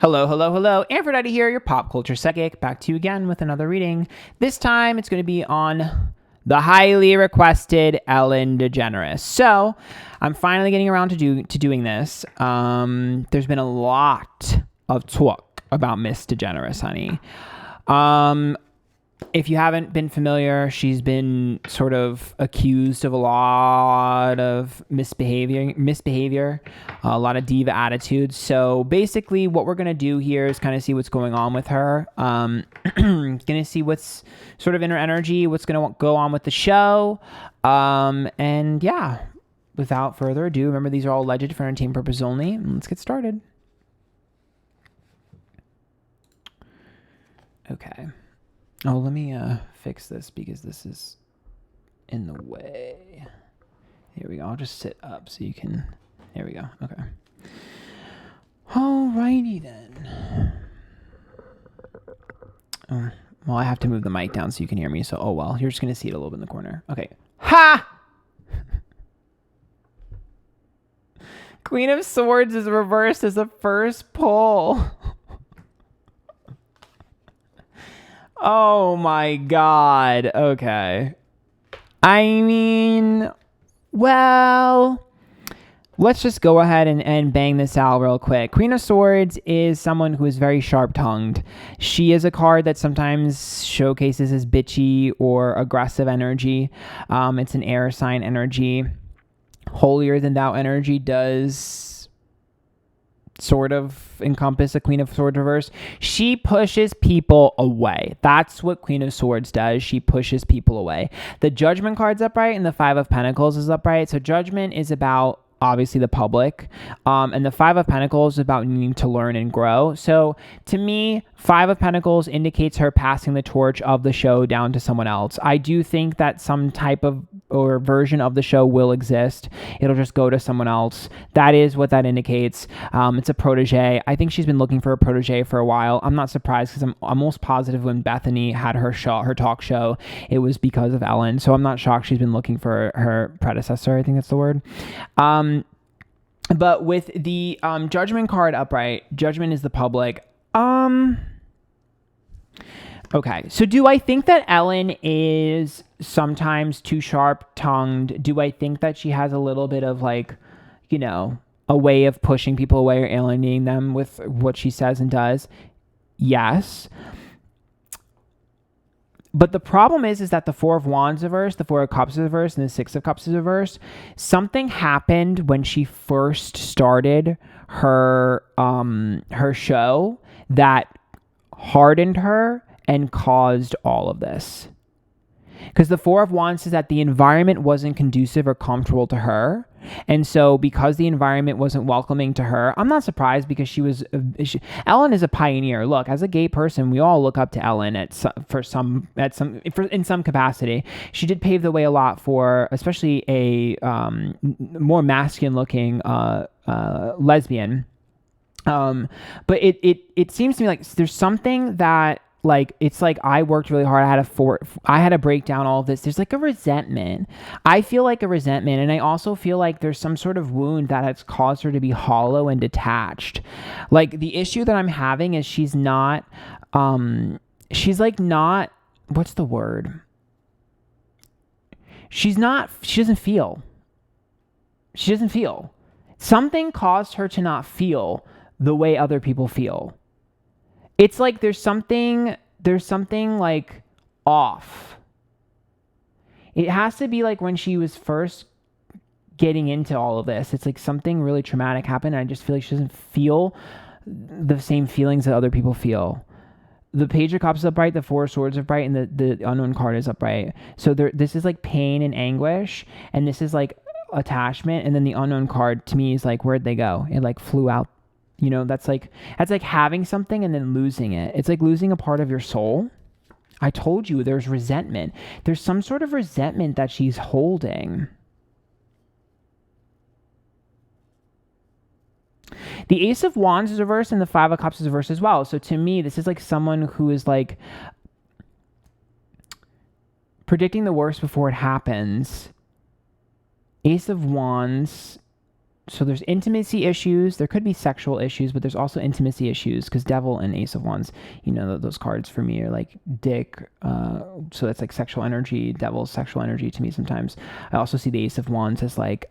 Hello, hello, hello. Antphrodite here, your pop culture psychic, back to you again with another reading. This time it's going to be on the highly requested Ellen DeGeneres. So I'm finally getting around to doing this. There's been a lot of talk about Miss DeGeneres, honey. If you haven't been familiar, she's been sort of accused of a lot of misbehavior, a lot of diva attitudes. So basically what we're going to do here is kind of see what's going on with her. Going to see what's sort of in her energy, what's going to go on with the show. And yeah, without further ado, remember these are all alleged for entertainment purposes only. Let's get started. Okay. Oh, let me fix this because this is in the way. Here we go. I'll just sit up so you can... There we go. Okay. Alrighty then. Well, I have to move the mic down so you can hear me. So, oh well. You're just going to see it a little bit in the corner. Okay. Ha! Queen of Swords is reversed as a first pull. Oh my God. Okay. I mean, well, let's just go ahead and bang this out real quick. Queen of Swords is someone who is very sharp-tongued. She is a card that sometimes showcases as bitchy or aggressive energy. It's an air sign energy. Holier than thou energy does sort of encompass a Queen of Swords reverse. She pushes people away. That's what Queen of Swords does. She pushes people away. The Judgment card's upright and the Five of Pentacles is upright. So Judgment is about obviously the public. And the Five of Pentacles is about needing to learn and grow. So to me, Five of Pentacles indicates her passing the torch of the show down to someone else. I do think that some type of or version of the show will exist. It'll just go to someone else. That is what that indicates. It's a protege. I think she's been looking for a protege for a while. I'm not surprised because I'm almost positive when Bethany had her talk show, it was because of Ellen. So I'm not shocked she's been looking for her predecessor. I think that's the word. But with the Judgment card upright, Judgment is the public. Okay, so do I think that Ellen is sometimes too sharp-tongued? Do I think that she has a little bit of like, you know, a way of pushing people away or alienating them with what she says and does? Yes. But the problem is that the Four of Wands reverse, the Four of Cups reverse, and the Six of Cups reverse, something happened when she first started her show that hardened her and caused all of this. Because the Four of Wands says that the environment wasn't conducive or comfortable to her. And so because the environment wasn't welcoming to her, I'm not surprised because Ellen is a pioneer. Look, as a gay person, we all look up to Ellen in some capacity. She did pave the way a lot for especially a more masculine looking lesbian. But it seems to me like there's something that like, it's like I worked really hard. I had to break down all of this. There's like a resentment. I feel like a resentment. And I also feel like there's some sort of wound that has caused her to be hollow and detached. Like the issue that I'm having is she's like not, what's the word? She doesn't feel. Something caused her to not feel the way other people feel. It's like there's something like off. It has to be like when she was first getting into all of this. It's like something really traumatic happened. And I just feel like she doesn't feel the same feelings that other people feel. The Page of Cups is upright, the Four of Swords is upright, and the Unknown card is upright. So this is like pain and anguish, and this is like attachment, and then the Unknown card to me is like, where'd they go? It like flew out. You know, that's like having something and then losing it. It's like losing a part of your soul. I told you there's resentment. There's some sort of resentment that she's holding. The Ace of Wands is reversed and the Five of Cups is reversed as well. So to me, this is like someone who is like predicting the worst before it happens. Ace of Wands So there's intimacy issues. There could be sexual issues, but there's also intimacy issues because Devil and Ace of Wands, you know, those cards for me are like dick. So that's like sexual energy. Devil's sexual energy to me sometimes. I also see the Ace of Wands as like,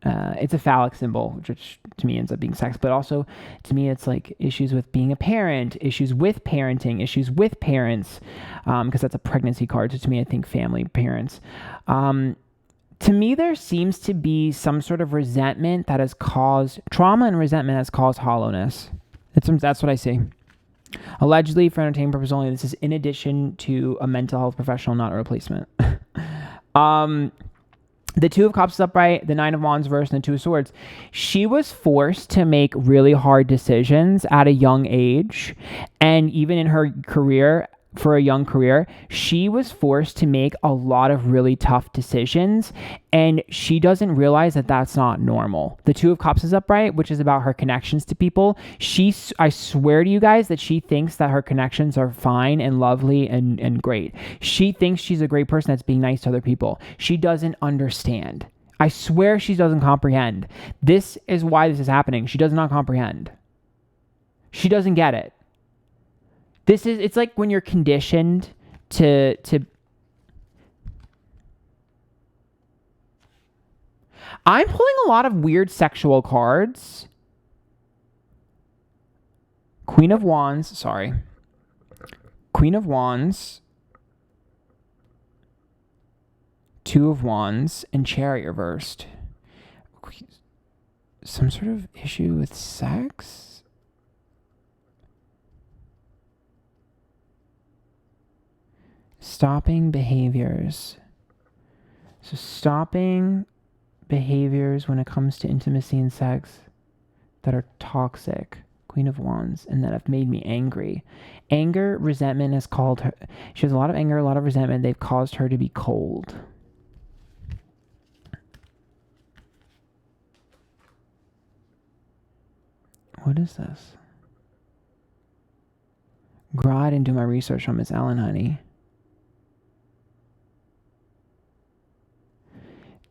it's a phallic symbol, which to me ends up being sex, but also to me it's like issues with being a parent, issues with parenting, issues with parents, because that's a pregnancy card. So to me, I think family, parents. To me, there seems to be some sort of resentment that has caused trauma, and resentment has caused hollowness. That's what I see. Allegedly, for entertainment purposes only, this is in addition to a mental health professional, not a replacement. The Two of Cups is upright, the Nine of Wands reversed, and the Two of Swords. She was forced to make really hard decisions at a young age, and even in her career, for a young career, she was forced to make a lot of really tough decisions, and she doesn't realize that that's not normal. The Two of Cups is upright, which is about her connections to people. I swear to you guys that she thinks that her connections are fine and lovely and great. She thinks she's a great person that's being nice to other people. She doesn't understand. I swear she doesn't comprehend. This is why this is happening. She does not comprehend. She doesn't get it. It's like when you're conditioned to I'm pulling a lot of weird sexual cards. Queen of Wands, Two of Wands, and Chariot reversed. Some sort of issue with sex? Stopping behaviors. So stopping behaviors when it comes to intimacy and sex that are toxic. Queen of Wands, and that have made me angry. Anger, resentment has called her. She has a lot of anger, a lot of resentment. They've caused her to be cold. What is this? I didn't do my research on Miss Ellen, honey.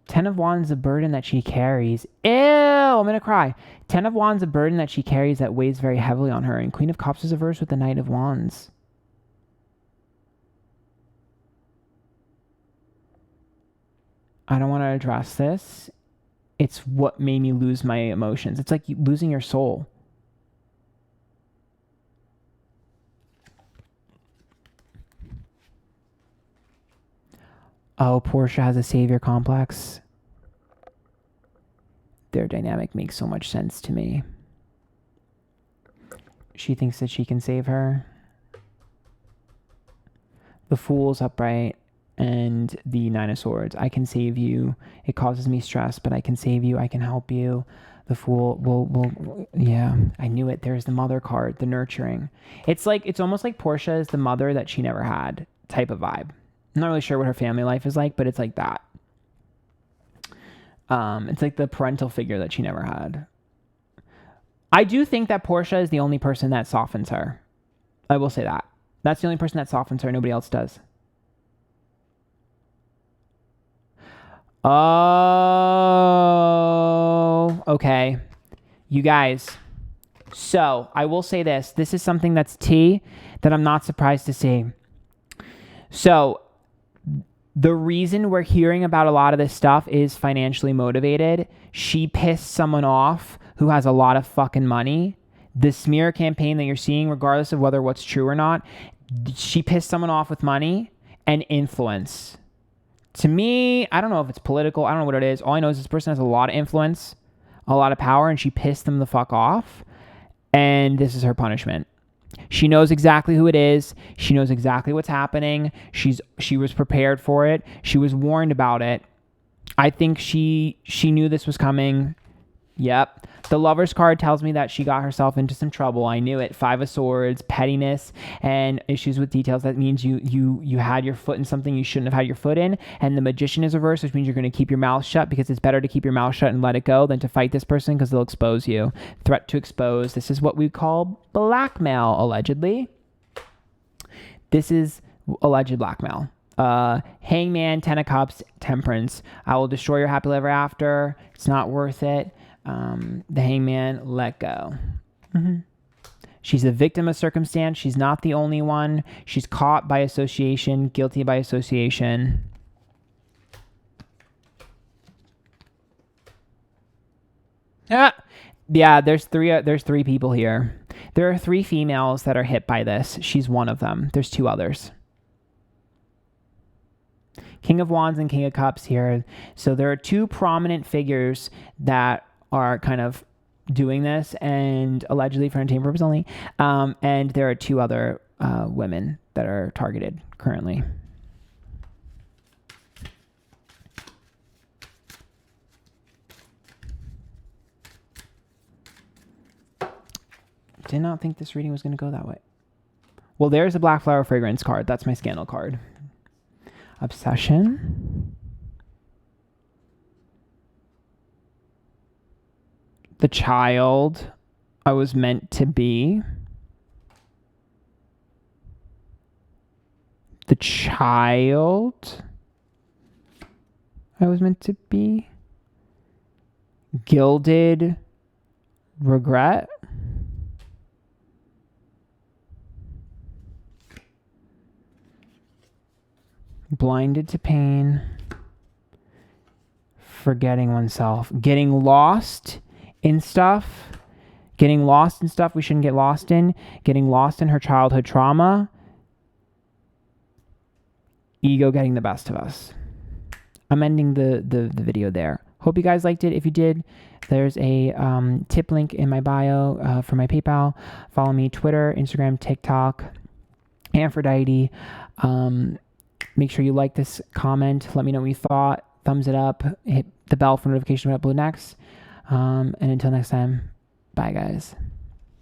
Ten of Wands, a burden that she carries. Ew, I'm going to cry. Ten of Wands, a burden that she carries that weighs very heavily on her. And Queen of Cups is reversed with the Knight of Wands. I don't want to address this. It's what made me lose my emotions. It's like losing your soul. Oh, Portia has a savior complex. Their dynamic makes so much sense to me. She thinks that she can save her. The Fool's upright, and the Nine of Swords. I can save you. It causes me stress, but I can save you. I can help you. The Fool will yeah, I knew it. There's the Mother card, the nurturing. It's almost like Portia is the mother that she never had type of vibe. I'm not really sure what her family life is like, but it's like that. It's like the parental figure that she never had. I do think that Portia is the only person that softens her. I will say that. That's the only person that softens her. Nobody else does. Oh, okay. You guys. So I will say this. This is something that's tea that I'm not surprised to see. So the reason we're hearing about a lot of this stuff is financially motivated. She pissed someone off who has a lot of fucking money. The smear campaign that you're seeing, regardless of whether what's true or not, she pissed someone off with money and influence. To me, I don't know if it's political. I don't know what it is. All I know is this person has a lot of influence, a lot of power, and she pissed them the fuck off. And this is her punishment. She knows exactly who it is. She knows exactly what's happening. She was prepared for it. She was warned about it. I think she knew this was coming. Yep. The Lover's card tells me that she got herself into some trouble. I knew it. Five of Swords, pettiness, and issues with details. That means you had your foot in something you shouldn't have had your foot in. And the Magician is reversed, which means you're going to keep your mouth shut because it's better to keep your mouth shut and let it go than to fight this person because they'll expose you. Threat to expose. This is what we call blackmail, allegedly. This is alleged blackmail. Hangman, Ten of Cups, Temperance. I will destroy your happily ever after. It's not worth it. The Hangman, let go. She's a victim of circumstance. She's not the only one. She's caught by association, guilty by association. Yeah, there's three people here. There are 3 females that are hit by this. She's one of them. There's 2 others. King of Wands and King of Cups here. So there are 2 prominent figures that are kind of doing this, and allegedly for entertainment purposes only. And there are 2 other women that are targeted currently. Did not think this reading was going to go that way. Well, there's a Black Flower Fragrance card. That's my scandal card. Obsession. The child I was meant to be. The child I was meant to be. Gilded regret. Blinded to pain. Forgetting oneself. Getting lost in stuff. Getting lost in stuff we shouldn't get lost in. Getting lost in her childhood trauma. Ego getting the best of us. I'm ending the video there. Hope you guys liked it. If you did, there's a tip link in my bio for my PayPal. Follow me Twitter, Instagram, TikTok, Antphrodite. Make sure you like this comment. Let me know what you thought. Thumbs it up. Hit the bell for notification when I upload next. And until next time, bye guys.